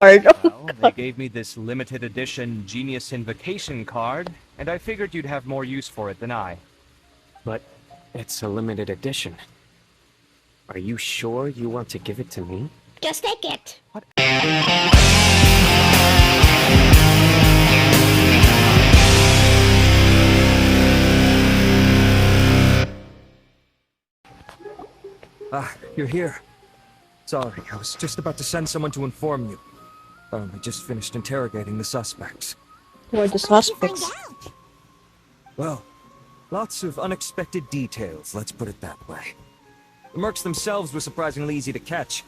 Card. Well, they gave me this limited edition Genius Invocation card, and I figured you'd have more use for it than I. But it's a limited edition. Are you sure you want to give it to me? Just take it. You're here. Sorry, I was just about to send someone to inform you. I just finished interrogating the suspects. Who are the What did you find suspects? out? Well, lots of unexpected details, let's put it that way. The mercs themselves were surprisingly easy to catch.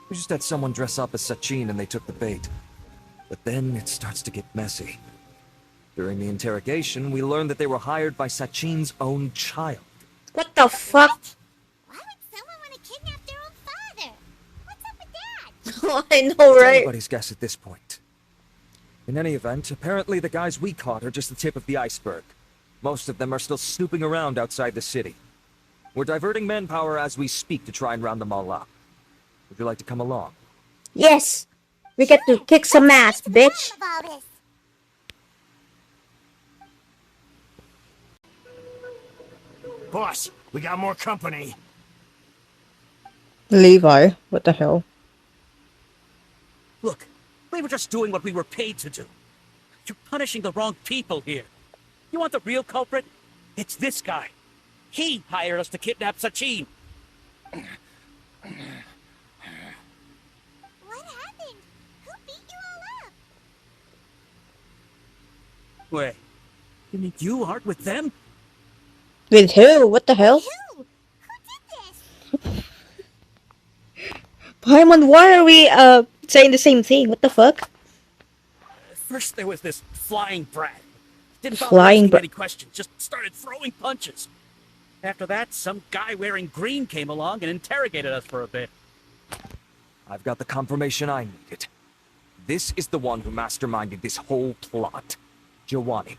We just had someone dress up as Sachin and they took the bait. But then it starts to get messy. During the interrogation, we learned that they were hired by Sachin's own child. What the fuck? Why would someone want to kidnap their own father? What's up with that? I know, It's right? anybody's guess at this point. In any event, apparently the guys we caught are just the tip of the iceberg. Most of them are still snooping around outside the city. We're diverting manpower as we speak to try and round them all up. Would you like to come along? Yes. We get to kick some ass, Get to the bitch. bottom of all this. Boss, we got more company. Levi, what the hell? Look, we were just doing what we were paid to do. You're punishing the wrong people here. You want the real culprit? It's this guy. He hired us to kidnap Sachin. What happened? Who beat you all up? Wait, you mean you aren't with them? With who? What the hell? Who? Who did this? Paimon, why are we saying the same thing? What the fuck? First there was this flying brat. Didn't bother Flying asking brat. any questions, just started throwing punches. After that, some guy wearing green came along and interrogated us for a bit. I've got the confirmation I needed. This is the one who masterminded this whole plot. Jawani,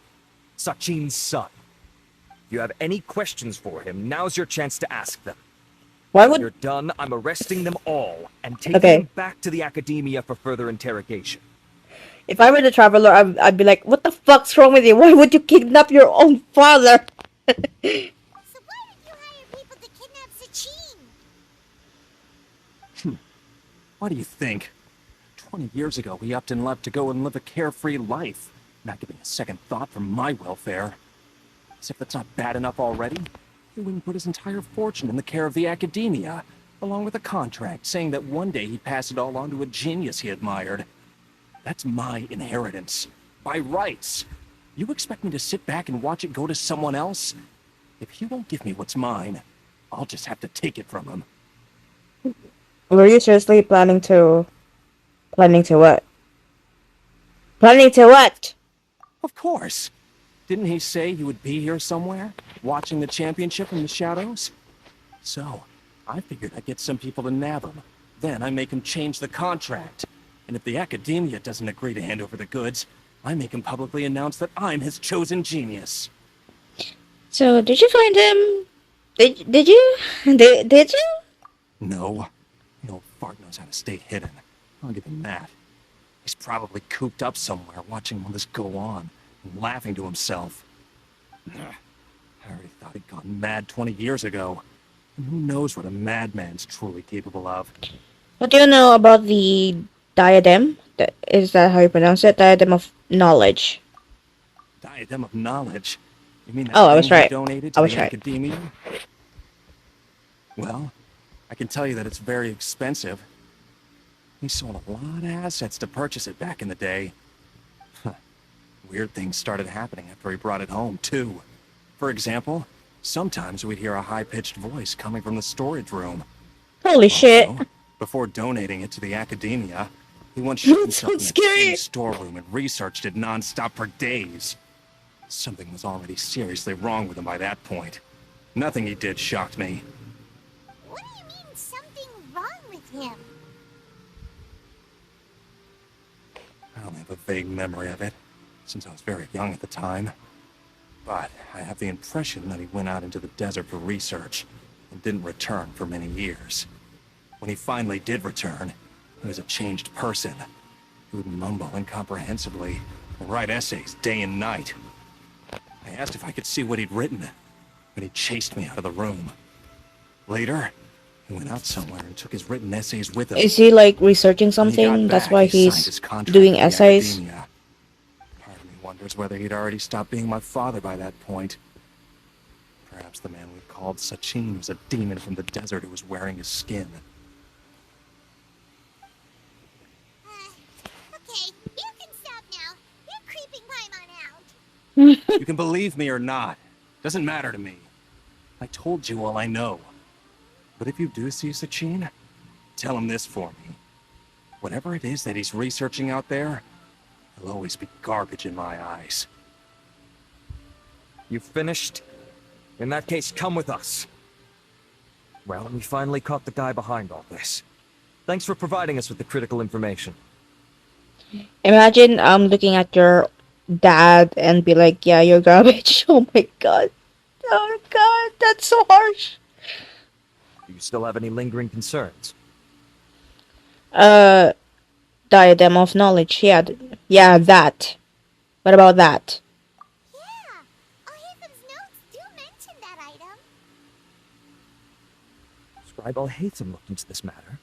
Sachin's son. If you have any questions for him, now's your chance to ask them. Why When would... you're done, I'm arresting them all and taking Okay. them back to the academia for further interrogation. If I were the traveler, I'd be like, what the fuck's wrong with you? Why would you kidnap your own father? So why did you hire people to kidnap Sachin? What do you think? 20 years ago, he upped and left to go and live a carefree life, not giving a second thought for my welfare. As if that's not bad enough already, he wouldn't put his entire fortune in the care of the academia, along with a contract saying that one day he'd pass it all on to a genius he admired. That's my inheritance, by rights. You expect me to sit back and watch it go to someone else? If he won't give me what's mine, I'll just have to take it from him. Were you seriously planning to... Planning to what? Planning to what? Of course. Didn't he say he would be here somewhere, watching the championship in the shadows? So, I figured I'd get some people to nab him. Then I make him change the contract. And if the academia doesn't agree to hand over the goods, I make him publicly announce that I'm his chosen genius. So, did you find him? Did you? Did you? No. The old fart knows how to stay hidden. I'll give him that. He's probably cooped up somewhere watching all this go on and laughing to himself. I already thought he'd gone mad 20 years ago. And who knows what a madman's truly capable of. What do you know about the diadem? Is that how you pronounce it? Diadem of knowledge. Diadem of knowledge? You mean that Oh, I was thing he right. donated I to was the right. academia? Well, I can tell you that it's very expensive. He sold a lot of assets to purchase it back in the day. Weird things started happening after he brought it home, too. For example, sometimes we'd hear a high-pitched voice coming from the storage room. Holy shit. Also, before donating it to the academia, he once shut himself in Sounds the scary. same storeroom and researched it non-stop for days. Something was already seriously wrong with him by that point. Nothing he did shocked me. What do you mean something wrong with him? I only have a vague memory of it, since I was very young at the time. But I have the impression that he went out into the desert for research and didn't return for many years. When he finally did return, he was a changed person. Who'd mumble incomprehensibly and write essays day and night. I asked if I could see what he'd written, but he chased me out of the room. Later, he went out somewhere and took his written essays with him. Is he like researching When he something? got That's back, why he signed he's his contract doing with the essays. academia. Part of me wonders whether he'd already stopped being my father by that point. Perhaps the man we called Sachin was a demon from the desert who was wearing his skin. Okay, you can stop now. You're creeping Paimon out. You can believe me or not. Doesn't matter to me. I told you all I know. But if you do see Sachin, tell him this for me. Whatever it is that he's researching out there, he'll always be garbage in my eyes. You finished? In that case, come with us. Well, we finally caught the guy behind all this. Thanks for providing us with the critical information. Imagine looking at your dad and be like, yeah, you're garbage. Oh my god. Oh god, that's so harsh. Do you still have any lingering concerns? Diadem of knowledge. Yeah, yeah, that. What about that? Yeah, Alhaitham's notes do mention that item. Scribe Alhaitham looked into this matter.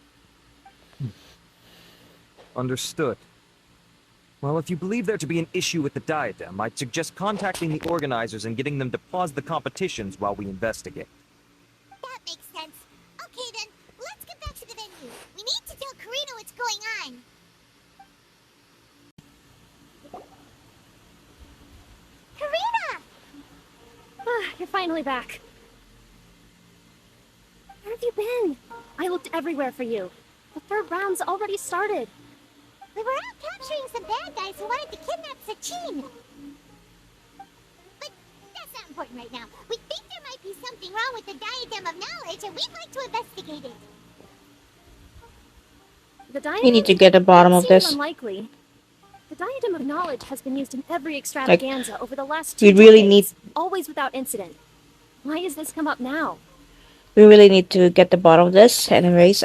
Understood. Well, if you believe there to be an issue with the diadem, I'd suggest contacting the organizers and getting them to pause the competitions while we investigate. That makes sense. Okay then, let's get back to the venue. We need to tell Karina what's going on. Karina! You're finally back. Where have you been? I looked everywhere for you. The third round's already started. We were out capturing some bad guys who wanted to kidnap Sachin. But that's not important right now. We think there might be something wrong with the Diadem of Knowledge, and we'd like to investigate it. The diadem? We need to get to the bottom of Seems this. unlikely. The Diadem of Knowledge has been used in every extravaganza over the last 2 we really decades, always without incident. Why has this come up now? We really need to get the bottom of this. Anyways,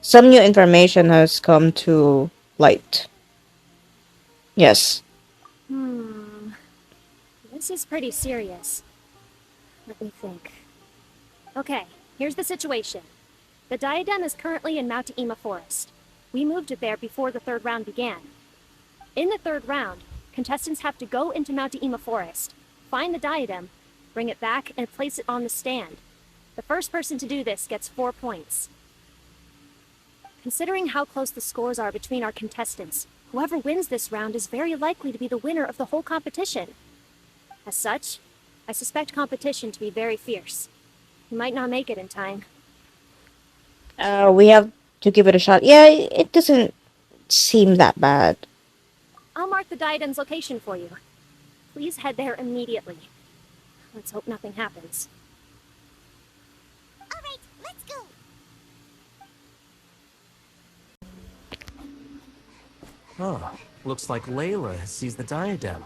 some new information has come to light. Yes. This is pretty serious. Let me think. Okay, here's the situation. The Diadem is currently in Mount Ima Forest. We moved it there before the third round began. In the third round, contestants have to go into Mount Ima Forest, find the Diadem, bring it back, and place it on the stand. The first person to do this gets 4 points. Considering how close the scores are between our contestants, whoever wins this round is very likely to be the winner of the whole competition. As such, I suspect competition to be very fierce. We might not make it in time. We have to give it a shot. Yeah, it doesn't seem that bad. I'll mark the Diadem's location for you. Please head there immediately. Let's hope nothing happens. All right, let's go. Oh, looks like Layla sees the diadem.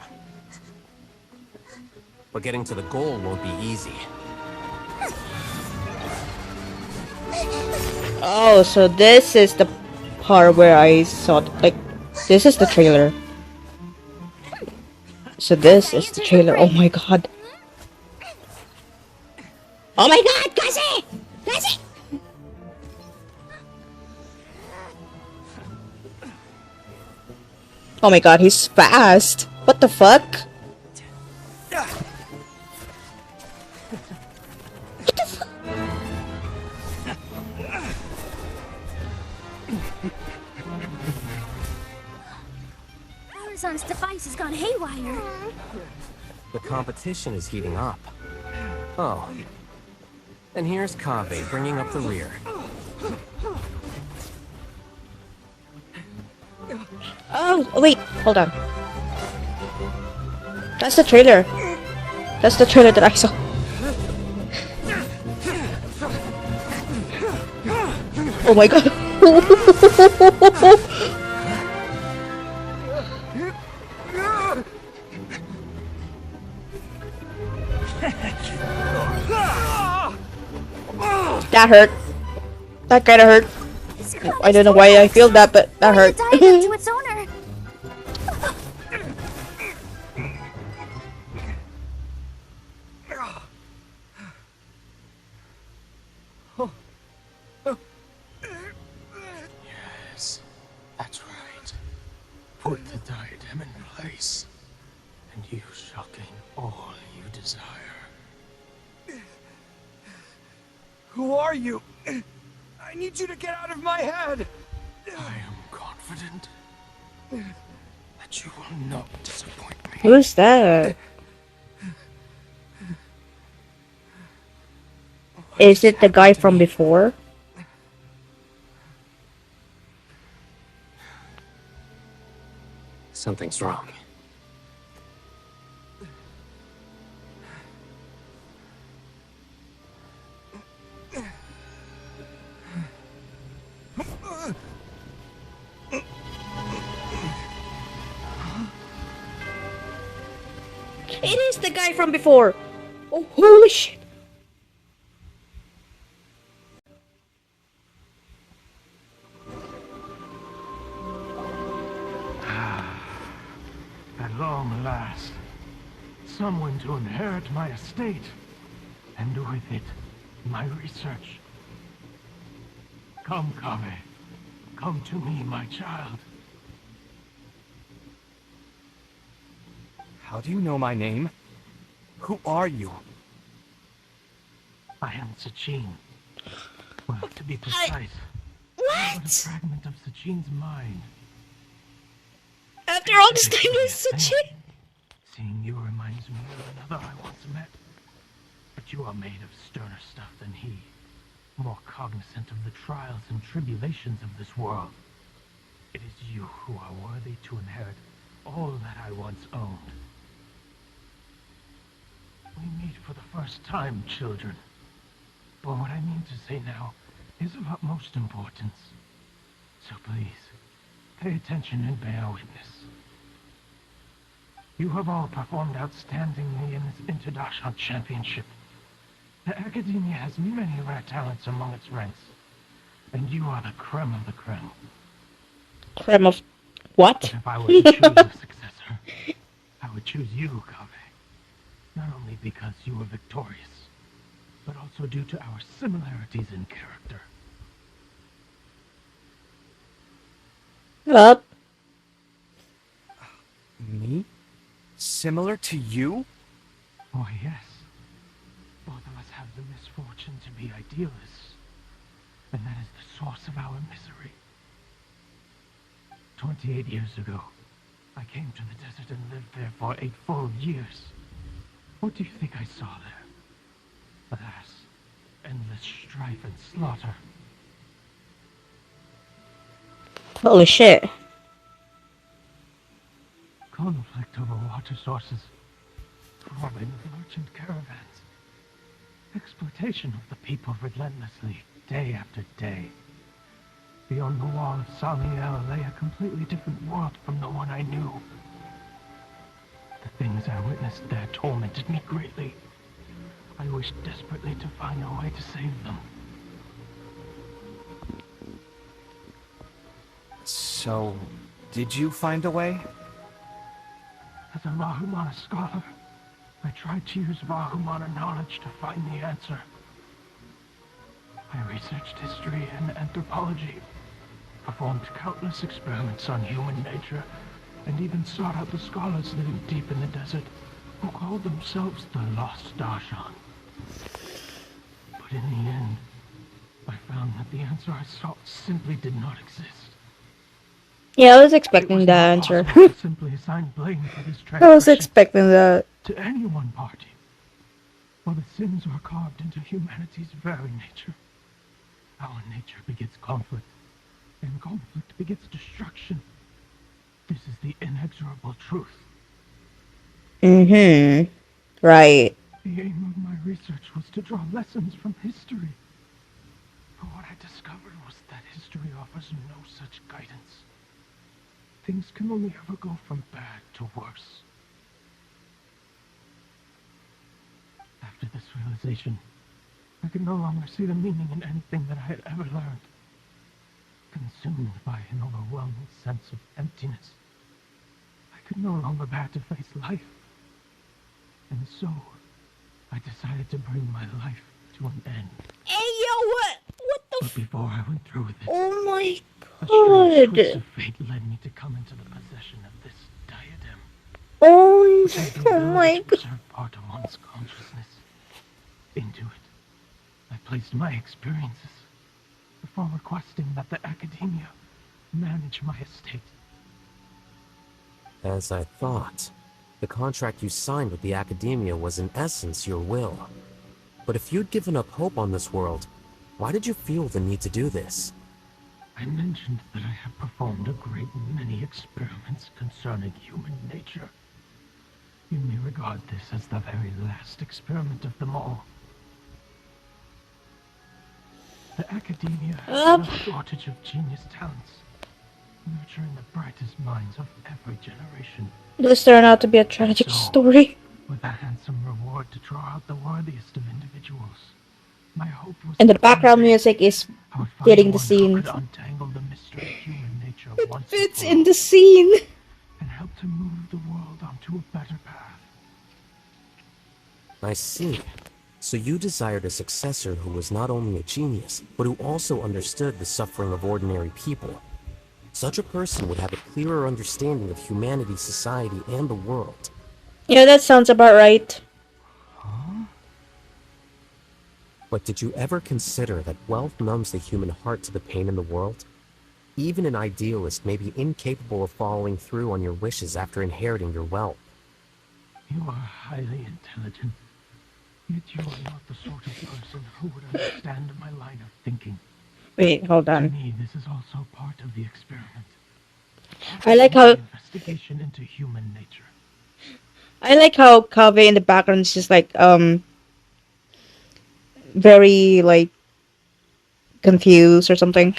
But getting to the goal won't be easy. Oh, so this is the part where I saw, like, this is the trailer. So this is the trailer. Oh my god. Oh my god, Gussie! Gussie! Oh my god, he's fast. What the fuck? What the fuck? Amazon's device has gone haywire. The competition is heating up. Oh. And here's Kaveh bringing up the rear. Oh, wait, hold on. That's the trailer. That's the trailer that I saw. Oh my god. That hurt. That kinda hurt. This I don't know why I feel that, but that hurt. The diadem to its owner. Yes, that's right. Put the diadem in place, and you shall gain all you desire. Who are you? I need you to get out of my head! I am confident that you will not disappoint me. Who's that? Is it the guy from before? Something's wrong. It is the guy from before! Oh, holy shit! At long last, someone to inherit my estate, and with it, my research. Come, Kave. Come to me, my child. How do you know my name? Who are you? I am Sachin. Well, to be precise, I am a fragment of Sachin's mind. After all this time, you're such a... Seeing you reminds me of another I once met. But you are made of sterner stuff than he. More cognizant of the trials and tribulations of this world. It is you who are worthy to inherit all that I once owned. We meet for the first time, children. But what I mean to say now is of utmost importance. So please, pay attention and bear witness. You have all performed outstandingly in this International Championship. The Academia has many rare talents among its ranks, and you are the creme of the creme. Creme of... what? But if I were to choose a successor, I would choose you, Kave. Not only because you were victorious, but also due to our similarities in character. Up. Me? Similar to you? Oh, yes. Both of us have the misfortune to be idealists, and that is the source of our misery. 28 years ago, I came to the desert and lived there for 8 full years. What do you think I saw there? Alas, endless strife and slaughter. Holy shit. Conflict over water sources, robbing of merchant caravans, exploitation of the people relentlessly, day after day. Beyond the wall of Saliel lay a completely different world from the one I knew. The things I witnessed there tormented me greatly. I wished desperately to find a way to save them. So, did you find a way? As a Rahumana scholar, I tried to use Rahumana knowledge to find the answer. I researched history and anthropology, performed countless experiments on human nature, and even sought out the scholars living deep in the desert who called themselves the Lost Darshan. But in the end, I found that the answer I sought simply did not exist. Yeah, I was expecting that answer. To simply assign blame for this I was transgression expecting that. to any one party. For the sins are carved into humanity's very nature. Our nature begets conflict, and conflict begets destruction. This is the inexorable truth. Mm-hmm. Right. The aim of my research was to draw lessons from history. But what I discovered was that history offers no such guidance. Things can only ever go from bad to worse. After this realization, I could no longer see the meaning in anything that I had ever learned. consumed by an overwhelming sense of emptiness. I could no longer bear to face life. And so, I decided to bring my life to an end. Hey, yo, what? What the But before I went through with it, Oh my a strange twist god. of fate led me to come into the possession of this diadem. Oh, Which I oh my to god. preserve part of one's consciousness. Into it, I placed my experiences, before requesting that the academia manage my estate. As I thought, the contract you signed with the academia was in essence your will. But if you'd given up hope on this world, why did you feel the need to do this? I mentioned that I have performed a great many experiments concerning human nature. You may regard this as the very last experiment of them all. The academia has no shortage of genius talents, nurturing the brightest minds of every generation. This turned out to be a tragic story. With a handsome reward to draw out the worthiest of individuals, my hope was And the that background one day music is I would find fitting the one who scene. could untangle the mystery of human nature once and Fits for in all, the scene. and help to move the world onto a better path. I see. So you desired a successor who was not only a genius, but who also understood the suffering of ordinary people. Such a person would have a clearer understanding of humanity, society, and the world. Yeah, that sounds about right. But did you ever consider that wealth numbs the human heart to the pain in the world? Even an idealist may be incapable of following through on your wishes after inheriting your wealth. You are highly intelligent, yet you are not the sort of person who would understand my line of thinking. Wait, hold To on. me, this is also part of the experiment. I like how Investigation into human nature. Kaveh in the background is just like very like confused or something.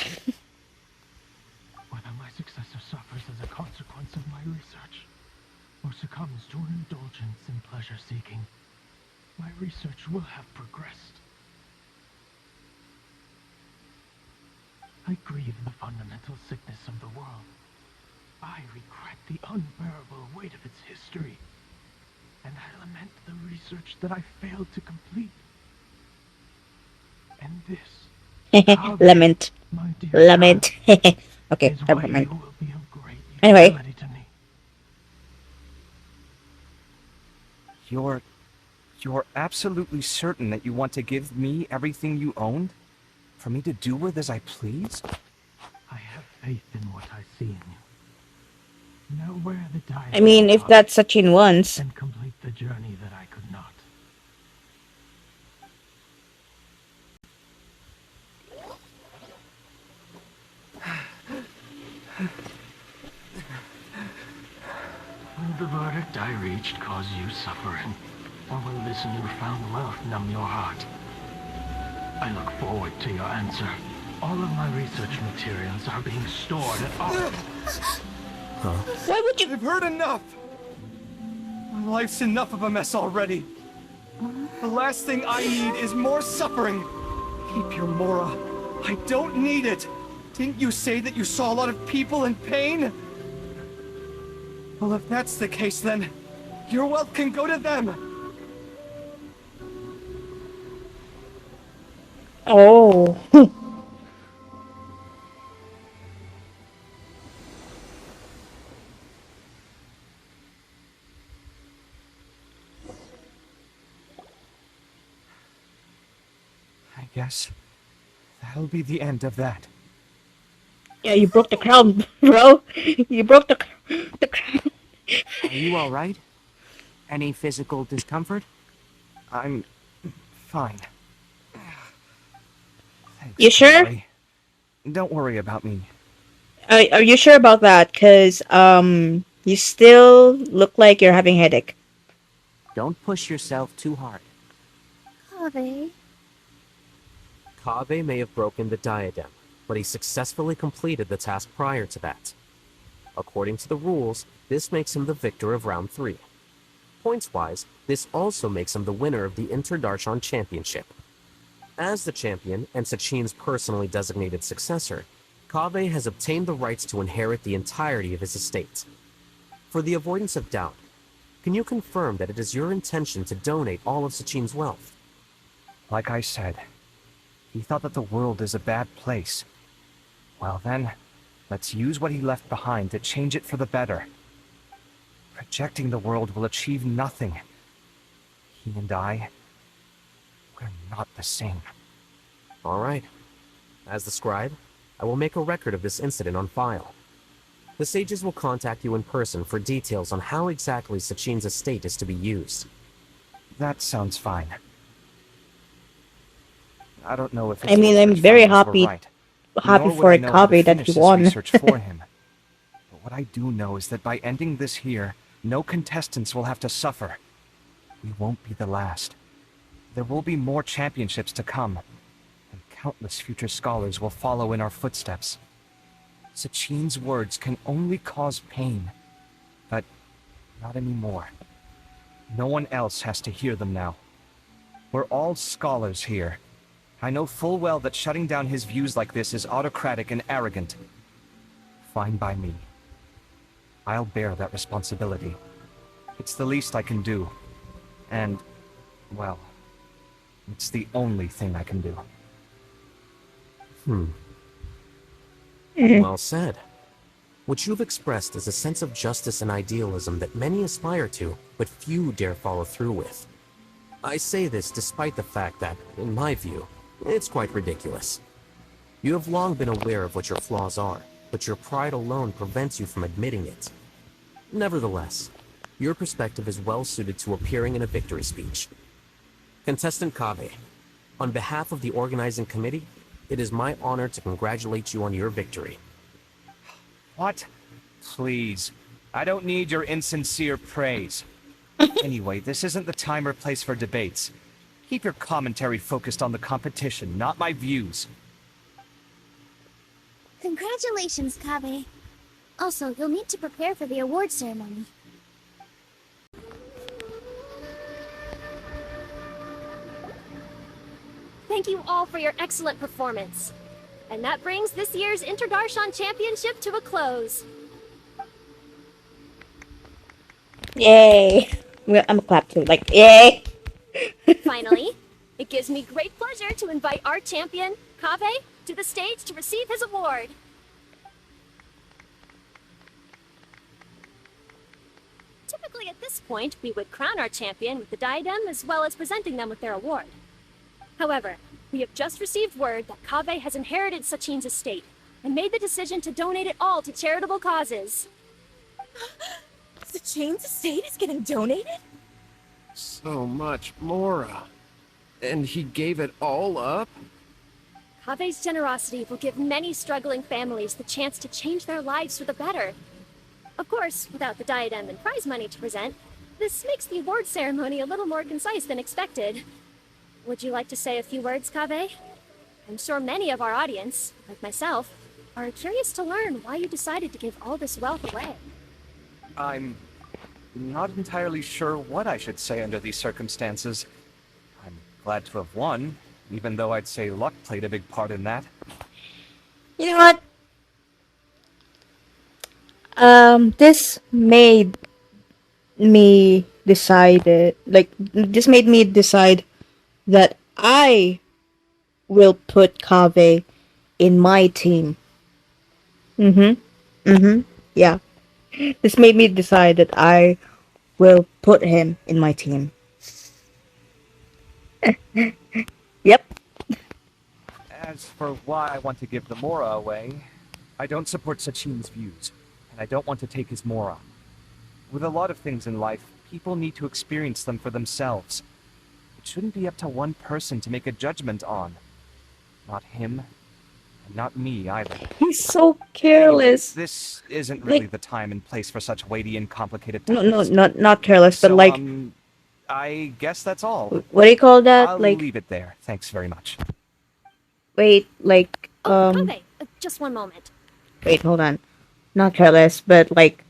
Whether my successor suffers as a consequence of my research, or succumbs to an indulgence in pleasure-seeking, my research will have progressed. I grieve the fundamental sickness of the world. I regret the unbearable weight of its history, and I lament the research that I failed to complete. And this, Lament. my dear Lament. child, Okay, is never why mind. you will be of great Anyway. utility to me. You're absolutely certain that you want to give me everything you owned? For me to do with as I please? I have faith in what I see in you. Now wear the diadem. I mean, if that's Sachin wants. and complete the journey that I could not. Will the verdict I reached cause you suffering, or will this newfound wealth numb your heart? I look forward to your answer. All of my research materials are being stored at all. Why would you? I've heard enough! My life's enough of a mess already. The last thing I need is more suffering. Keep your Mora. I don't need it. Didn't you say that you saw a lot of people in pain? Well, if that's the case, then your wealth can go to them. Oh. I guess that'll be the end of that. Yeah, you broke the crown, bro. You broke the crown. Are you alright? Any physical discomfort? I'm fine. Thanks, You sure? Molly. Don't worry about me. Are you sure about that? Cause you still look like you're having a headache. Don't push yourself too hard. Kaveh. Kaveh may have broken the diadem, but he successfully completed the task prior to that. According to the rules, this makes him the victor of round 3. Points-wise, this also makes him the winner of the Interdarshan Championship. As the champion and Sachin's personally designated successor, Kaveh has obtained the rights to inherit the entirety of his estate. For the avoidance of doubt, can you confirm that it is your intention to donate all of Sachin's wealth? Like I said, he thought that the world is a bad place. Well then, let's use what he left behind to change it for the better. Projecting the world will achieve nothing. He and I, we're not the same. All right. As the scribe, I will make a record of this incident on file. The sages will contact you in person for details on how exactly Sachin's estate is to be used. That sounds fine. I don't know if his I mean, I'm research very findings were happy right, happy nor would for I know how to Kaveh that finish he this won. research for him. But what I do know is that by ending this here, no contestants will have to suffer. We won't be the last. There will be more championships to come, and countless future scholars will follow in our footsteps. Sachin's words can only cause pain, but not anymore. No one else has to hear them now. We're all scholars here. I know full well that shutting down his views like this is autocratic and arrogant. Fine by me. I'll bear that responsibility. It's the least I can do. And, well, it's the only thing I can do. Well said. What you've expressed is a sense of justice and idealism that many aspire to, but few dare follow through with. I say this despite the fact that, in my view, it's quite ridiculous. You have long been aware of what your flaws are, but your pride alone prevents you from admitting it. Nevertheless, your perspective is well suited to appearing in a victory speech. Contestant Kaveh, on behalf of the organizing committee, it is my honor to congratulate you on your victory. What? Please. I don't need your insincere praise. Anyway, this isn't the time or place for debates. Keep your commentary focused on the competition, not my views. Congratulations, Kaveh. Also, you'll need to prepare for the award ceremony. Thank you all for your excellent performance. And that brings this year's Interdarshan Championship to a close. Yay! I'm a clap too, like, yay! Finally, it gives me great pleasure to invite our champion, Kaveh, to the stage to receive his award. Typically at this point, we would crown our champion with the diadem as well as presenting them with their award. However, we have just received word that Kaveh has inherited Sachin's estate and made the decision to donate it all to charitable causes. Sachin's estate is getting donated? So much Mora. And he gave it all up? Kaveh's generosity will give many struggling families the chance to change their lives for the better. Of course, without the diadem and prize money to present, this makes the award ceremony a little more concise than expected. Would you like to say a few words, Kaveh? I'm sure many of our audience, like myself, are curious to learn why you decided to give all this wealth away. I'm not entirely sure what I should say under these circumstances. I'm glad to have won, even though I'd say luck played a big part in that. You know what? This made me decide this made me decide that I will put Kaveh in my team. Yeah. This made me decide that I will put him in my team. Yep. As for why I want to give the Mora away, I don't support Sachin's views, and I don't want to take his Mora. With a lot of things in life, people need to experience them for themselves. It shouldn't be up to one person to make a judgment on. Not him, and not me either. He's so careless. This isn't really the time and place for such weighty and complicated No, topics. not careless, but So, like, I guess that's all. what do you call that? I'll Like, leave it there. Thanks very much. wait, like, Kaveh, just one moment. wait, hold on. Not careless, but like,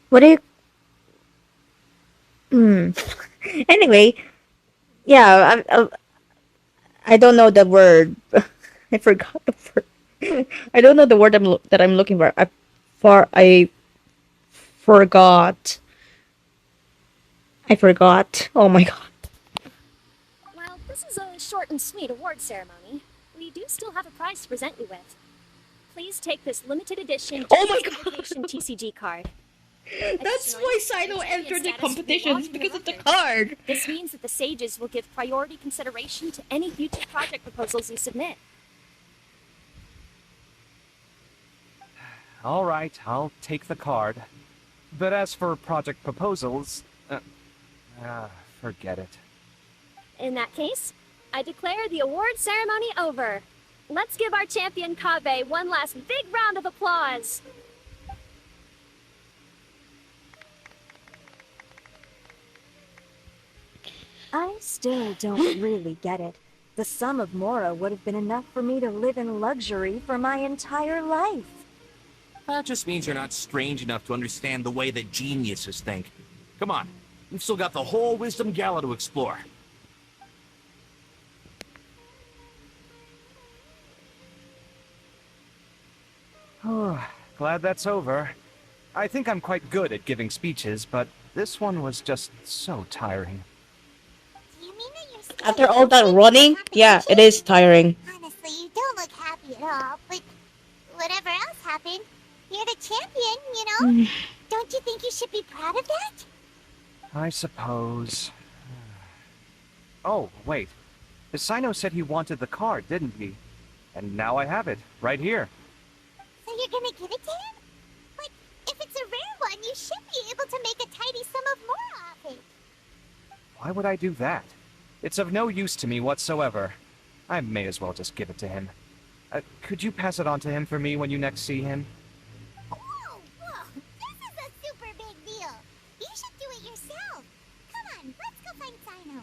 what do you, Hmm. Anyway, yeah, I don't know the word. I forgot the word. I don't know the word that I'm looking for. I forgot. I forgot. Oh my god. While this is a short and sweet award ceremony, we do still have a prize to present you with. Please take this limited edition Oh my Generous Invitation TCG card. That's Additionally, why your Sino champion entered the status will be competition. locked It's in your because of the record. card. This means that the Sages will give priority consideration to any future project proposals you submit. All right, I'll take the card. But as for project proposals, forget it. In that case, I declare the award ceremony over. Let's give our champion Kaveh one last big round of applause. I still don't really get it. The sum of Mora would have been enough for me to live in luxury for my entire life. That just means you're not strange enough to understand the way that geniuses think. Come on, we've still got the whole Wisdom Gala to explore. Glad that's over. I think I'm quite good at giving speeches, but this one was just so tiring. Do you mean that you're still After all that interested in the running, yeah, it competition? is tiring. Honestly, you don't look happy at all, but whatever else happened, you're the champion, you know? Don't you think you should be proud of that? I suppose. Oh, wait. Sino said he wanted the card, didn't he? And now I have it, right here. So you're gonna give it to him? But if it's a rare one, you should be able to make a tidy sum of more off it. Why would I do that? It's of no use to me whatsoever. I may as well just give it to him. Could you pass it on to him for me when you next see him? Whoa, this is a super big deal. You should do it yourself. Come on, let's go find Sino.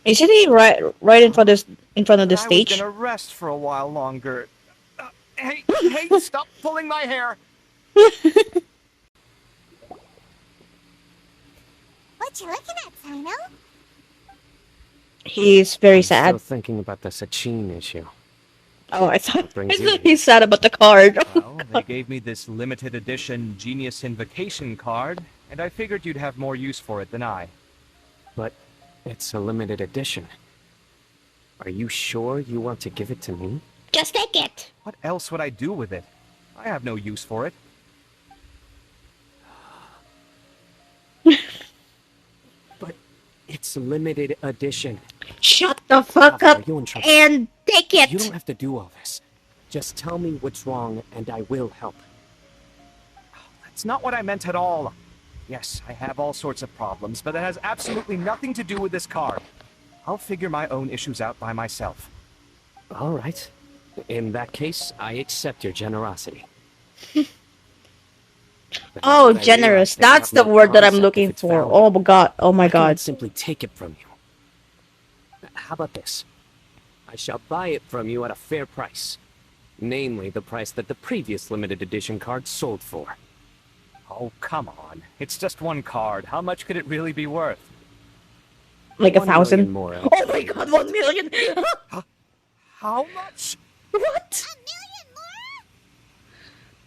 Isn't he right in front of the I was stage? gonna rest for a while longer. Hey, stop pulling my hair! What you looking at, Sino? He's very I'm sad. still thinking about the Sachin issue. Oh, I thought brings you he's sad about the card. Well, they gave me this limited edition Genius Invocation card, and I figured you'd have more use for it than I. But it's a limited edition. Are you sure you want to give it to me? Just take it. What else would I do with it? I have no use for it. But it's limited edition. Shut the fuck up Are you in trouble? and take it. You don't have to do all this. Just tell me what's wrong and I will help. That's not what I meant at all. Yes, I have all sorts of problems, but that has absolutely nothing to do with this card. I'll figure my own issues out by myself. All right. In that case, I accept your generosity. Oh, generous. That's the word that I'm looking for. Oh my god. Oh my I cannot god. simply take it from you. How about this? I shall buy it from you at a fair price. Namely, the price that the previous limited edition card sold for. Oh, come on. It's just one card. How much could it really be worth? Like 1,000,000 1,000. more. Oh my god, 1 million. How much? What? $1 million more?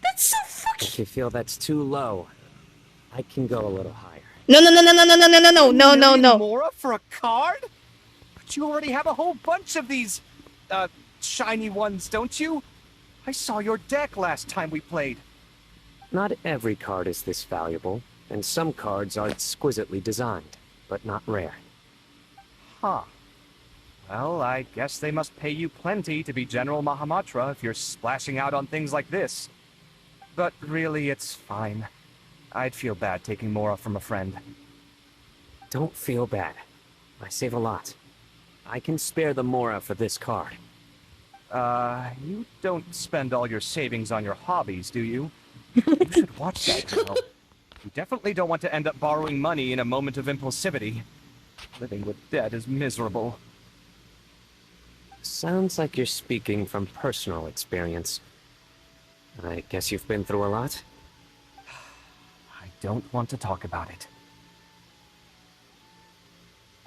That's so fucking. If you feel that's too low, I can go a little higher. No, no, no, no, no, no, no, no, no, no, no, no, no. More for a card? But you already have a whole bunch of these, shiny ones, don't you? I saw your deck last time we played. Not every card is this valuable, and some cards are exquisitely designed, but not rare. Huh. Well, I guess they must pay you plenty to be General Mahamatra if you're splashing out on things like this. But really, it's fine. I'd feel bad taking Mora from a friend. Don't feel bad. I save a lot. I can spare the Mora for this card. You don't spend all your savings on your hobbies, do you? You should watch that, girl. You definitely don't want to end up borrowing money in a moment of impulsivity. Living with debt is miserable. Sounds like you're speaking from personal experience. I guess you've been through a lot? don't want to talk about it.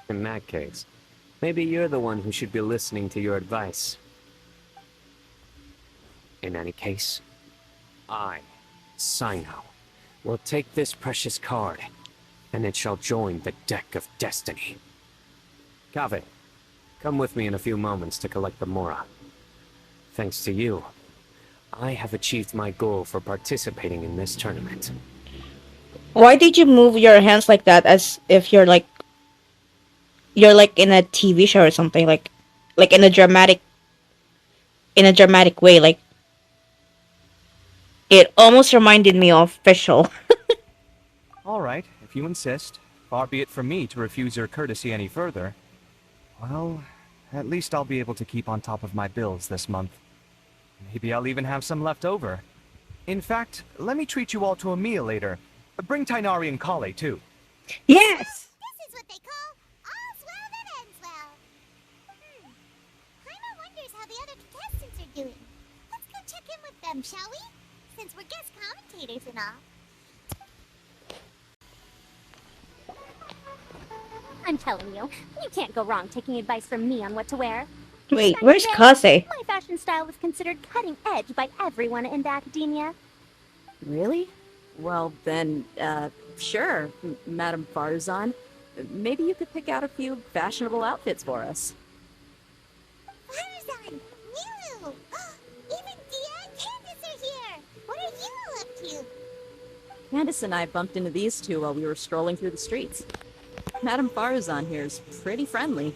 In that case, maybe you're the one who should be listening to your advice. In any case, I, Sino, will take this precious card, and it shall join the deck of destiny. Kaveh, come with me in a few moments to collect the Mora. Thanks to you, I have achieved my goal for participating in this tournament. Why did you move your hands like that, as if you're like in a TV show or something, like in a dramatic way? Like, it almost reminded me of Fischl. All right, if you insist. Far be it from me to refuse your courtesy any further. Well, at least I'll be able to keep on top of my bills this month. Maybe I'll even have some left over. In fact, let me treat you all to a meal later. Bring Tainari and Kale, too. Yes! This is what they call all's well that ends well. Paimon wonders how the other contestants are doing. Let's go check in with them, shall we? Since we're guest commentators and all. I'm telling you, you can't go wrong taking advice from me on what to wear. Wait, where's Kase? My fashion style is considered cutting edge by everyone in the academia. Really? Well, then, sure, Madame Farzan. Maybe you could pick out a few fashionable outfits for us. Farzan! Milu! Even Dia and Candace are here! What are you all up to? Candace and I bumped into these two while we were strolling through the streets. Madame Farzan here is pretty friendly.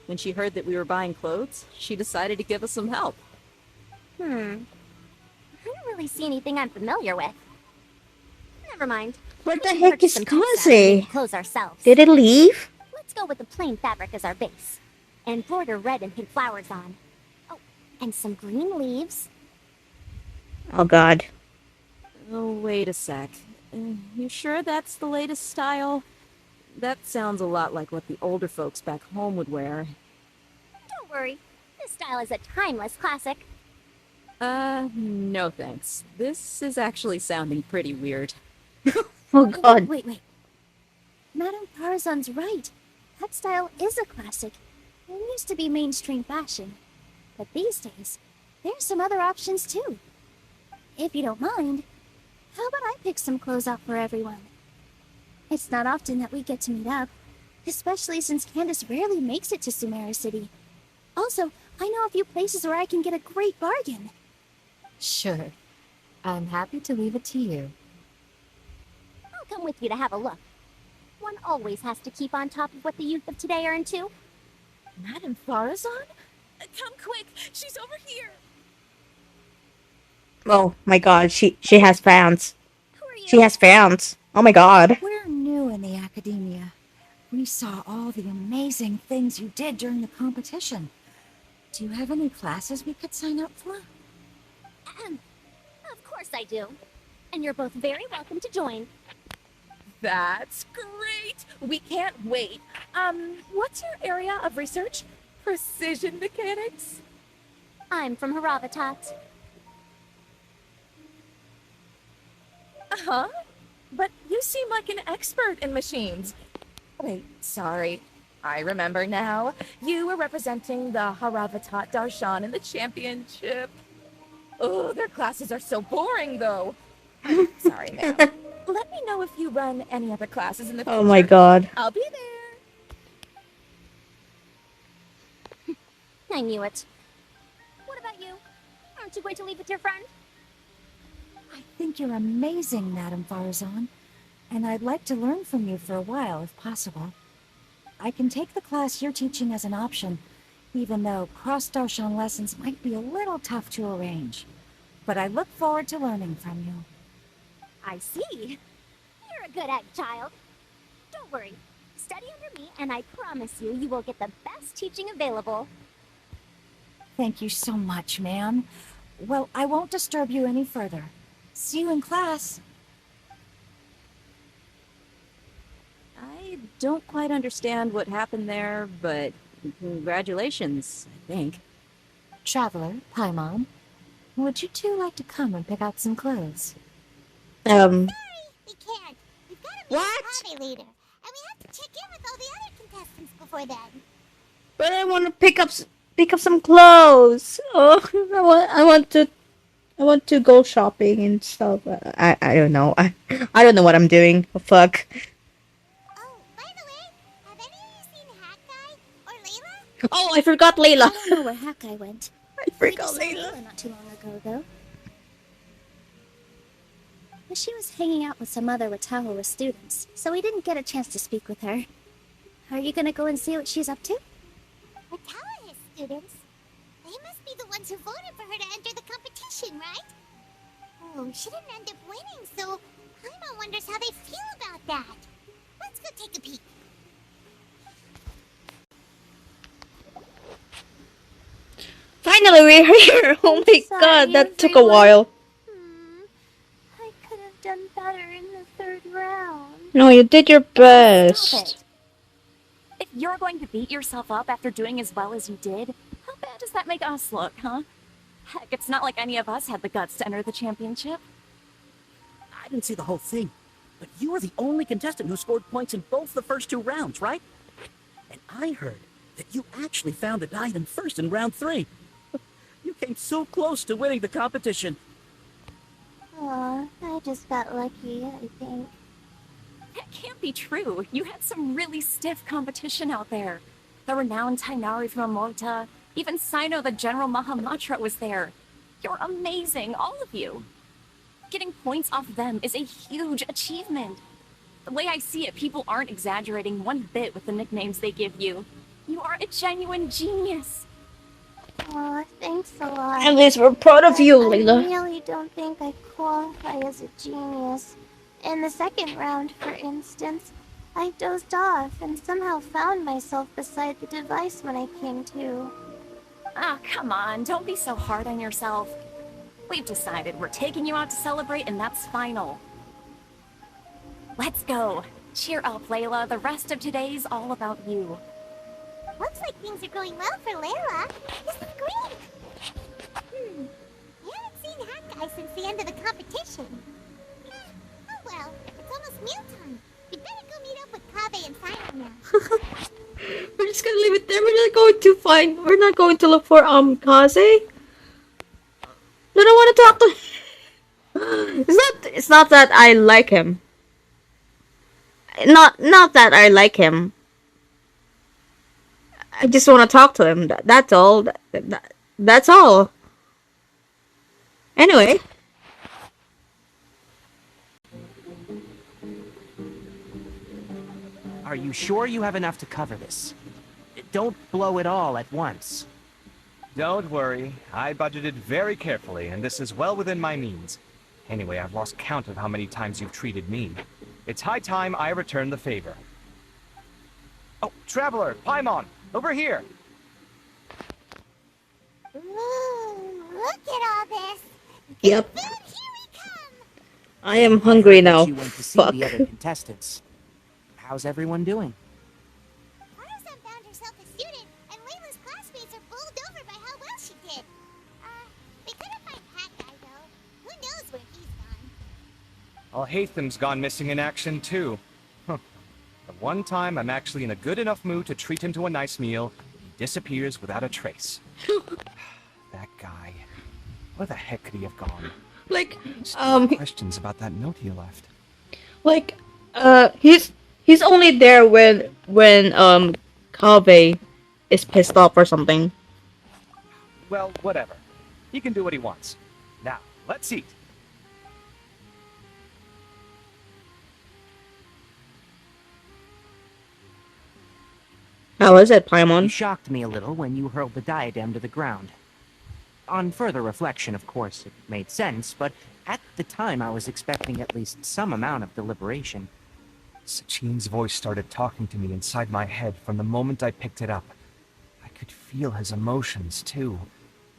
When she heard that we were buying clothes, she decided to give us some help. I don't really see anything I'm familiar with. Never mind. What the heck is Kase? Clothes ourselves. Did it leave? Let's go with the plain fabric as our base. And embroider red and pink flowers on. Oh, and some green leaves. Oh god. Oh, wait a sec. You sure that's the latest style? That sounds a lot like what the older folks back home would wear. Don't worry. This style is a timeless classic. No thanks. This is actually sounding pretty weird. Oh god. Wait. Madame Farzan's right. That style is a classic. It used to be mainstream fashion. But these days, there's some other options too. If you don't mind, how about I pick some clothes out for everyone? It's not often that we get to meet up, especially since Candace rarely makes it to Sumeru City. Also, I know a few places where I can get a great bargain. Sure. I'm happy to leave it to you. I'll come with you to have a look. One always has to keep on top of what the youth of today are into. Madame Farazan? Come quick, she's over here. Oh my god, she has fans. She has fans. Oh my god. We're new in the academia. We saw all the amazing things you did during the competition. Do you have any classes we could sign up for? Of course I do. And you're both very welcome to join. That's great! We can't wait. What's your area of research? Precision mechanics? I'm from Haravatat. Uh-huh. But you seem like an expert in machines. Wait, sorry. I remember now. You were representing the Haravatat Darshan in the championship. Oh, their classes are so boring, though. I'm sorry, ma'am. Let me know if you run any other classes in the future. Oh my god. I'll be there. I knew it. What about you? Aren't you going to leave with your friend? I think you're amazing, Madame Farazan, and I'd like to learn from you for a while, if possible. I can take the class you're teaching as an option, even though cross-Darshan lessons might be a little tough to arrange. But I look forward to learning from you. I see. You're a good egg, child. Don't worry. Study under me, and I promise you, you will get the best teaching available. Thank you so much, ma'am. Well, I won't disturb you any further. See you in class. I don't quite understand what happened there, but congratulations, I think. Traveler, Paimon, would you two like to come and pick out some clothes? Sorry, we can't. We What? Party later, and we have to check in with all the other contestants before then. But I want to pick up some clothes. Oh, I want to go shopping and stuff. I don't know. I don't know what I'm doing. Oh, fuck. Oh, by the way, have any of you seen Hat Guy or Layla? Oh, I forgot Layla. I don't know where Hat Guy went. I forgot We just saw Layla. not too long ago, though. But she was hanging out with some other Watawa students, so we didn't get a chance to speak with her. Are you gonna go and see what she's up to? Watawa has students. They must be the ones who voted for her to enter the competition, right? Oh, she didn't end up winning, so Paimon wonders how they feel about that. Let's go take a peek. Finally, we're here. Oh my god, that took a while. I could have done better in the third round. No, you did your Stop best. it. If you're going to beat yourself up after doing as well as you did, how bad does that make us look, huh? Heck, it's not like any of us had the guts to enter the championship. I didn't see the whole thing, but you were the only contestant who scored points in both the first 2 rounds, right? And I heard that you actually found the diadem first in round 3. You came so close to winning the competition. Aw, I just got lucky, I think. That can't be true. You had some really stiff competition out there. The renowned Tainari from Amorta, even Sino the General Mahamatra was there. You're amazing, all of you. Getting points off them is a huge achievement. The way I see it, people aren't exaggerating one bit with the nicknames they give you. You are a genuine genius. Aw, thanks a lot. At least we're proud of you, Layla. I really don't think I qualify as a genius. In the second round, for instance, I dozed off and somehow found myself beside the device when I came to. Ah, come on, don't be so hard on yourself. We've decided we're taking you out to celebrate, and that's final. Let's go. Cheer up, Layla. The rest of today's all about you. Looks like things are going well for Layla. This is great. I haven't seen Hat Guy since the end of the competition. Oh well, it's almost mealtime. We better go meet up with Kabe and Sino now. We're just gonna leave it there. We're not going to find. We're not going to look for Kaze. No, I don't want to talk to. It's not that I like him. Not that I like him. I just want to talk to him. That's all. That's all. Anyway. Are you sure you have enough to cover this? Don't blow it all at once. Don't worry. I budgeted very carefully, and this is well within my means. Anyway, I've lost count of how many times you've treated me. It's high time I return the favor. Oh, Traveler, Paimon, over here! Ooh, look at all this. Yep. Food, here we come. I am hungry now. You went to see Fuck. the other contestants. How's everyone doing? Maru-san found herself a student, and Layla's classmates are bowled over by how well she did. We couldn't find Hat Guy, though. Who knows where he's gone? Alhaitham's gone missing in action, too. Huh. The one time I'm actually in a good enough mood to treat him to a nice meal, he disappears without a trace. That guy. Where the heck could he have gone? Like, Questions about that note he left. like, he's only there when Kabe is pissed off or something. Well, whatever. He can do what he wants. Now, let's eat. How is it, You Paimon? shocked me a little when you hurled the diadem to the ground. On further reflection, of course, it made sense, but at the time I was expecting at least some amount of deliberation. Sachin's voice started talking to me inside my head from the moment I picked it up. I could feel his emotions, too.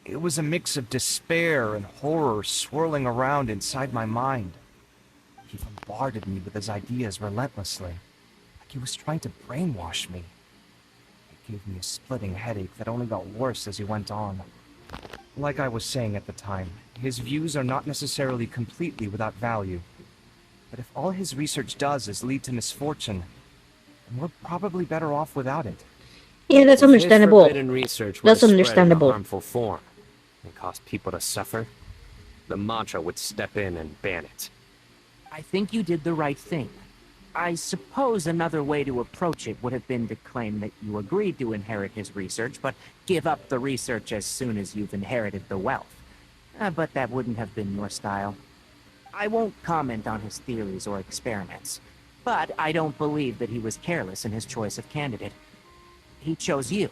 It was a mix of despair and horror swirling around inside my mind. He bombarded me with his ideas relentlessly, like he was trying to brainwash me. It gave me a splitting headache that only got worse as he went on. Like I was saying at the time, his views are not necessarily completely without value. But if all his research does is lead to misfortune, then we're probably better off without it. Yeah, that's If his understandable. forbidden research were That's to spread in a understandable. harmful form and cause people to suffer, the Mantra would step in and ban it. I think you did the right thing. I suppose another way to approach it would have been to claim that you agreed to inherit his research, but give up the research as soon as you've inherited the wealth. But that wouldn't have been your style. I won't comment on his theories or experiments, but I don't believe that he was careless in his choice of candidate. He chose you.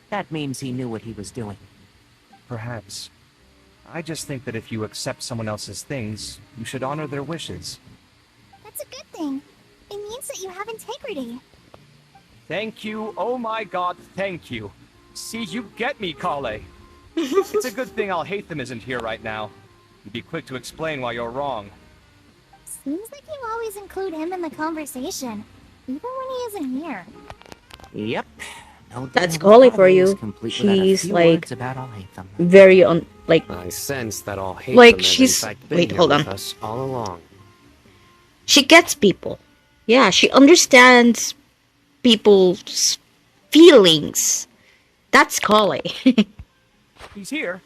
That means he knew what he was doing. Perhaps. I just think that if you accept someone else's things, you should honor their wishes. That's a good thing. It means that you have integrity. Thank you, oh my god, thank you. See, you get me, Kale. It's a good thing Alhaitham isn't here right now. He'd be quick to explain why you're wrong. Seems like you always include him in the conversation, even when he isn't here. Yep. No That's doubt Kale for you. complete without a She's few like words about Alhaitham. very on like I sense that all hate like them she's has in fact been wait, here hold with on. us all along. She gets people. Yeah, she understands people's feelings. That's Kale. He's here?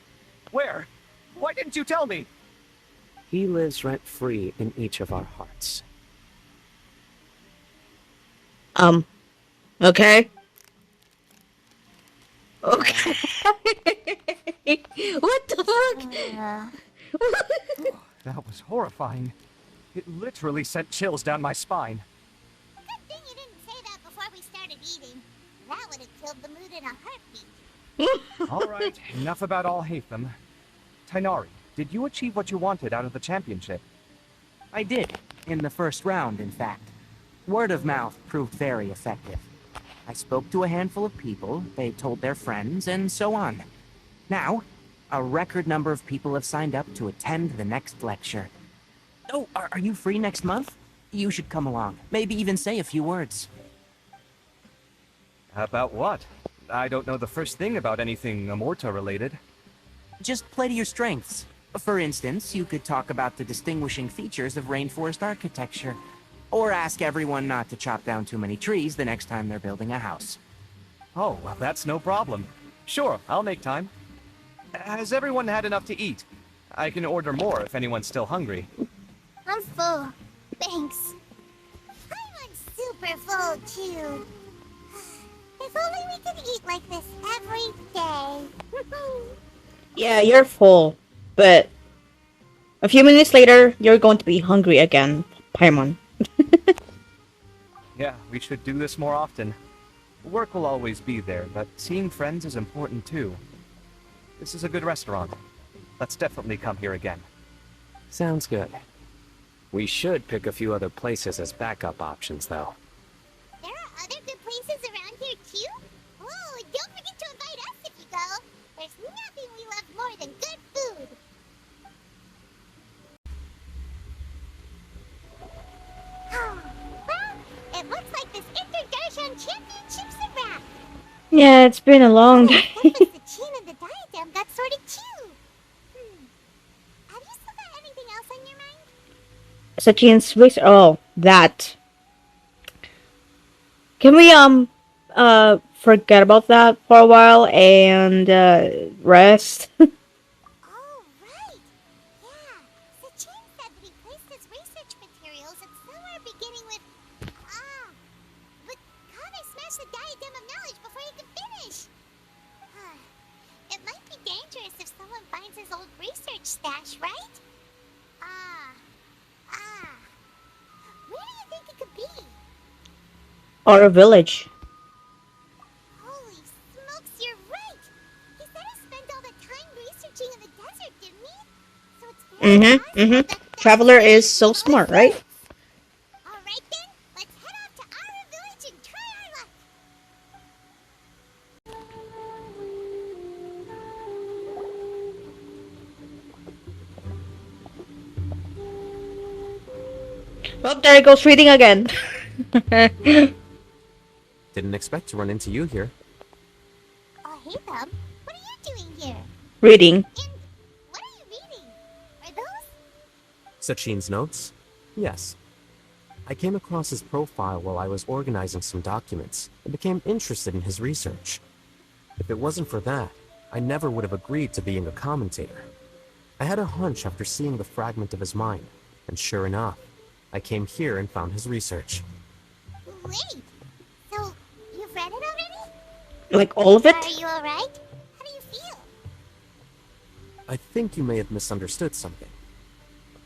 Where? Why didn't you tell me? He lives rent-free in each of our hearts. Okay. Okay. What the fuck? That was horrifying. It literally sent chills down my spine. Good thing you didn't say that before we started eating. That would have killed the mood in a heartbeat. Alright, enough about Alhaitham. Tainari, did you achieve what you wanted out of the championship? I did. In the first round, in fact. Word of mouth proved very effective. I spoke to a handful of people, they told their friends, and so on. Now, a record number of people have signed up to attend the next lecture. Oh, are you free next month? You should come along. Maybe even say a few words. About what? I don't know the first thing about anything Amorta related. Just play to your strengths. For instance, you could talk about the distinguishing features of rainforest architecture. Or ask everyone not to chop down too many trees the next time they're building a house. Oh, well, that's no problem. Sure, I'll make time. Has everyone had enough to eat? I can order more if anyone's still hungry. I'm full. Thanks. I'm super full, too. If only we could eat like this every day. Yeah, you're full, but a few minutes later, you're going to be hungry again, Paimon. Yeah, we should do this more often. Work will always be there, but seeing friends is important too. This is a good restaurant. Let's definitely come here again. Sounds good. We should pick a few other places as backup options, though. There are other good places around here, too? Oh, and don't forget to invite us if you go. There's nothing we love more than good food. Well, it looks like this Interdarshan Championship's a wrap. Yeah, it's been a long day. The chain and the diadem got sorted too. Have you still got anything else on your mind? Sachin's wish. Oh, that. Can we forget about that for a while and rest? Oh, right. Yeah. Sachin said that he placed his research materials at somewhere beginning with but Kane smashed the diadem of knowledge before he could finish. It might be dangerous if someone finds his old research stash, right? Where do you think it could be? Or a village? Holy smokes, you're right! He said he spent all that time researching in the desert, didn't he? So it's very possible that Traveler is so smart, right? Alright then, let's head off to our village and try our luck! Well, there it goes reading again. Didn't expect to run into you here. Oh, hey, Thumb. What are you doing here? Reading. What are you reading? Are those? Sachin's notes? Yes. I came across his profile while I was organizing some documents and became interested in his research. If it wasn't for that, I never would have agreed to being a commentator. I had a hunch after seeing the fragment of his mind, and sure enough, I came here and found his research. Wait, so you've read it already? Like all of it? Are you alright? How do you feel? I think you may have misunderstood something.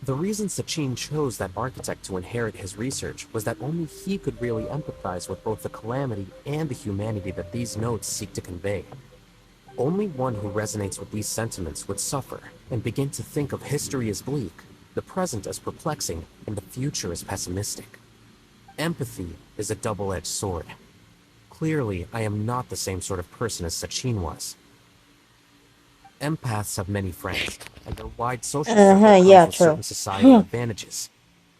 The reason Sachin chose that architect to inherit his research was that only he could really empathize with both the calamity and the humanity that these notes seek to convey. Only one who resonates with these sentiments would suffer and begin to think of history as bleak, the present as perplexing, and the future as pessimistic. Empathy is a double-edged sword. Clearly, I am not the same sort of person as Sachin was. Empaths have many friends, and their wide social circle comes Yeah, with true. certain societal advantages.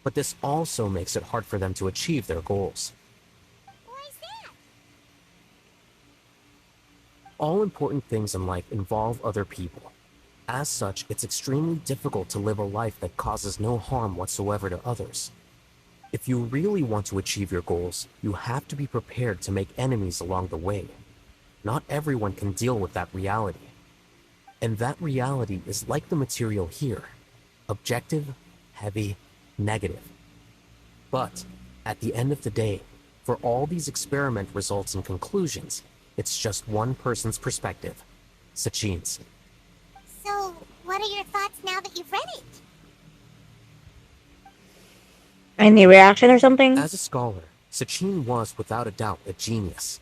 But this also makes it hard for them to achieve their goals. All important things in life involve other people. As such, it's extremely difficult to live a life that causes no harm whatsoever to others. If you really want to achieve your goals, you have to be prepared to make enemies along the way. Not everyone can deal with that reality. And that reality is like the material here. Objective, heavy, negative. But, at the end of the day, for all these experiment results and conclusions, it's just one person's perspective. Sachin's. So, what are your thoughts now that you've read it? Any reaction or something? As a scholar, Sachin was without a doubt a genius.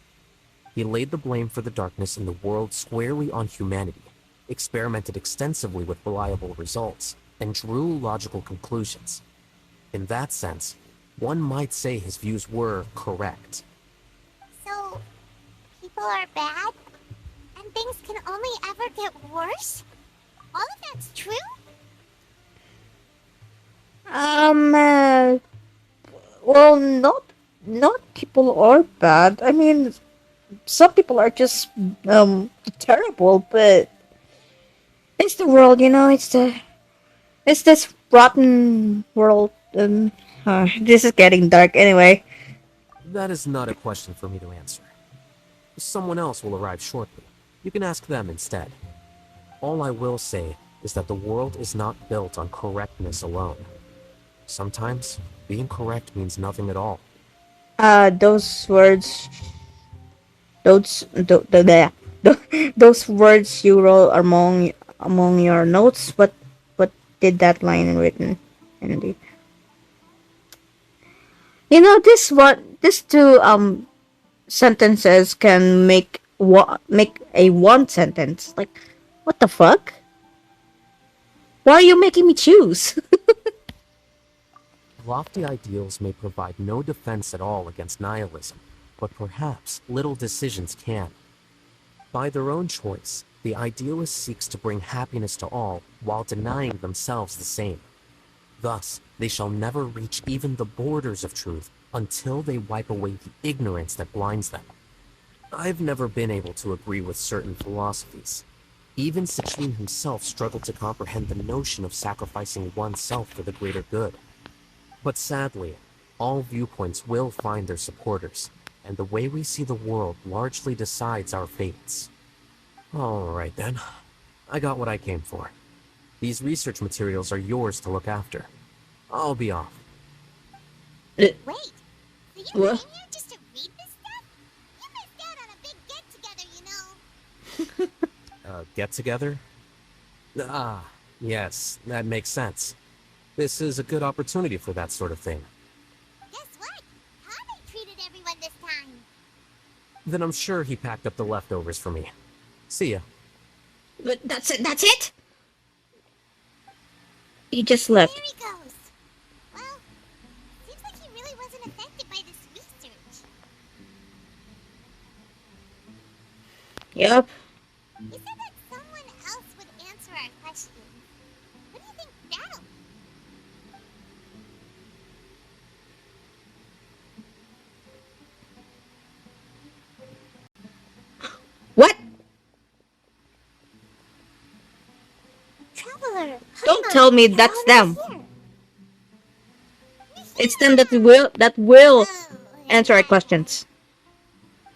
He laid the blame for the darkness in the world squarely on humanity, experimented extensively with reliable results, and drew logical conclusions. In that sense, one might say his views were correct. So, people are bad? And things can only ever get worse? All of that's true? Well, not people are bad. I mean, some people are just terrible, but it's the world, you know. It's this rotten world. This is getting dark anyway. That is not a question for me to answer. Someone else will arrive shortly. You can ask them instead. All I will say is that the world is not built on correctness alone. Sometimes, being correct means nothing at all. Those words, those words you wrote among your notes. What did that line written? Andy? You know this two sentences can make a one sentence. Like, what the fuck? Why are you making me choose? Lofty ideals may provide no defense at all against nihilism, but perhaps little decisions can. By their own choice, the idealist seeks to bring happiness to all while denying themselves the same. Thus, they shall never reach even the borders of truth until they wipe away the ignorance that blinds them. I've never been able to agree with certain philosophies. Even Sachin himself struggled to comprehend the notion of sacrificing oneself for the greater good. But sadly, all viewpoints will find their supporters, and the way we see the world largely decides our fates. Alright then, I got what I came for. These research materials are yours to look after. I'll be off. Wait, so you came here just to read this stuff? You missed out on a big get-together, you know. Get-together? Ah, yes, that makes sense. This is a good opportunity for that sort of thing. Guess what? How they treated everyone this time. Then I'm sure he packed up the leftovers for me. See ya. But that's it. That's it. He just left. There he goes. Well, seems like he really wasn't affected by this research. Yep. You said that someone else would answer our questions. What do you think that'll be? What? Traveler, Don't tell me that's them. It's them that will answer our questions.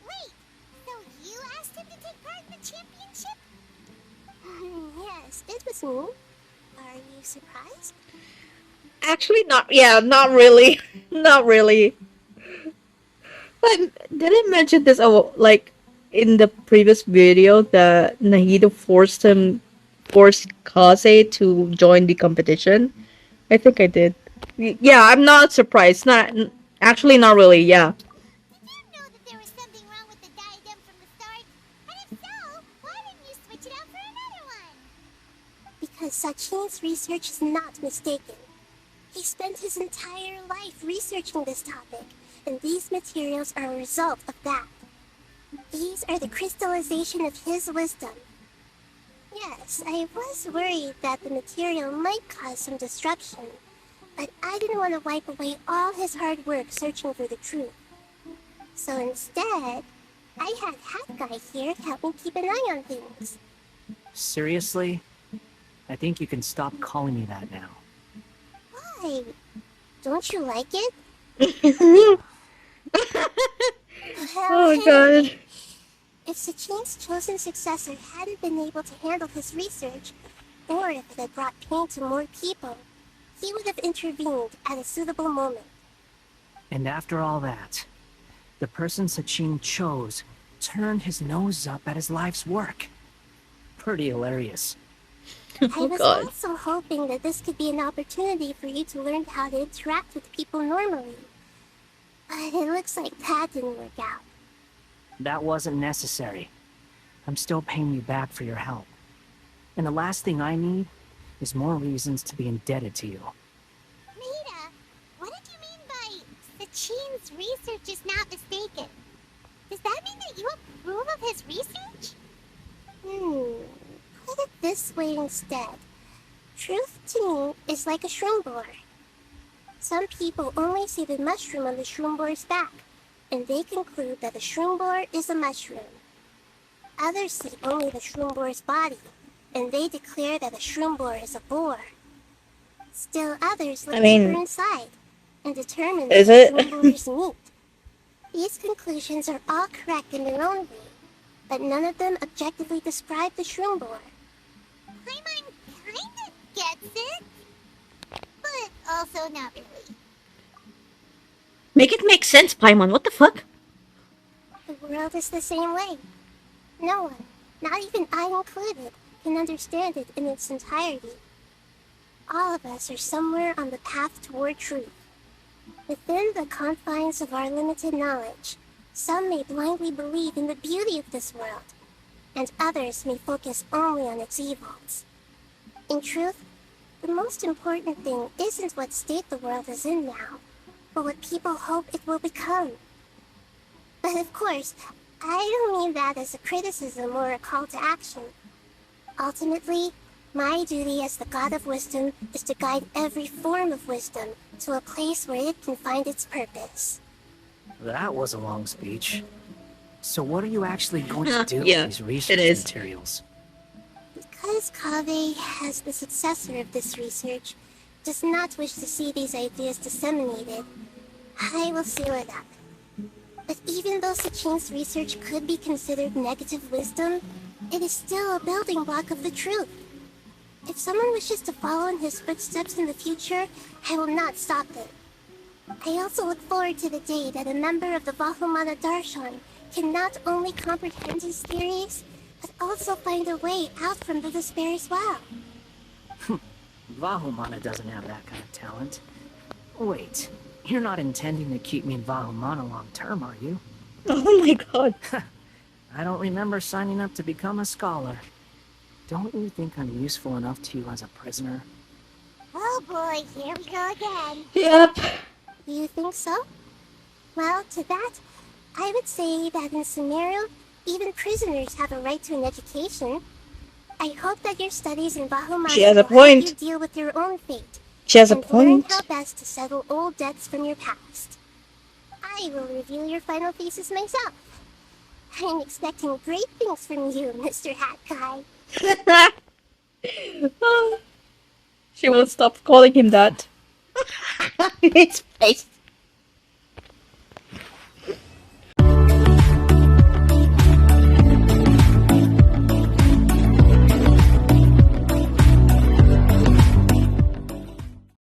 Wait, so you asked him to take part in the championship? Yes, it was me. Are you surprised? Actually, not. Yeah, not really. Not really. But did I mention this? Oh, like in the previous video, that Nahito forced Kaze to join the competition. I think I did. Yeah, I'm not surprised. Actually not really. Yeah. Did you know that there was something wrong with the diadem from the start? And if so, why didn't you switch it out for another one? Because Sachin's research is not mistaken. He spent his entire life researching this topic, and these materials are a result of that. These are the crystallization of his wisdom. Yes, I was worried that the material might cause some disruption, but I didn't want to wipe away all his hard work searching for the truth. So instead, I had Hat Guy here to help me keep an eye on things. Seriously? I think you can stop calling me that now. Why? Don't you like it? Oh my god. If Sachin's chosen successor hadn't been able to handle his research, or if it had brought pain to more people, he would have intervened at a suitable moment. And after all that, the person Sachin chose turned his nose up at his life's work. Pretty hilarious. I was also hoping that this could be an opportunity for you to learn how to interact with people normally. But it looks like that didn't work out. That wasn't necessary. I'm still paying you back for your help. And the last thing I need is more reasons to be indebted to you. Nita, what did you mean by Sachin's research is not mistaken? Does that mean that you approve of his research? Put it this way instead. Truth to me is like a shroom boar. Some people only see the mushroom on the shroom boar's back, and they conclude that the shroom boar is a mushroom. Others see only the shroom boar's body, and they declare that the shroom boar is a boar. Still others look deeper inside, and determine that the shroom boar is meat. These conclusions are all correct in their own way, but none of them objectively describe the shroom boar. Paimon kinda gets it, but also not really. Make it make sense, Paimon. What the fuck? The world is the same way. No one, not even I included, can understand it in its entirety. All of us are somewhere on the path toward truth. Within the confines of our limited knowledge, some may blindly believe in the beauty of this world, and others may focus only on its evils. In truth, the most important thing isn't what state the world is in now, but what people hope it will become. But of course, I don't mean that as a criticism or a call to action. Ultimately, my duty as the God of Wisdom is to guide every form of wisdom to a place where it can find its purpose. That was a long speech. So what are you actually going to do Yeah, with these research it is. materials? Because Kaveh, as the successor of this research, does not wish to see these ideas disseminated, I will seal it up. But even though Sachin's research could be considered negative wisdom, it is still a building block of the truth. If someone wishes to follow in his footsteps in the future, I will not stop them. I also look forward to the day that a member of the Vahumana Darshan can not only comprehend his theories, but also find a way out from the despair as well. Vahumana doesn't have that kind of talent. Wait, you're not intending to keep me in Vahumana long term, are you? Oh my god. I don't remember signing up to become a scholar. Don't you think I'm useful enough to you as a prisoner? Oh boy, here we go again. Yep. You think so? Well, to that, I would say that in Sumeru, even prisoners have a right to an education. I hope that your studies in Bahumana She has a will help you point. deal with your own fate. She has a and learn point. how best to settle old debts from your past. I will review your final thesis myself. I'm expecting great things from you, Mr. Hat Guy. She won't stop calling him that. His face.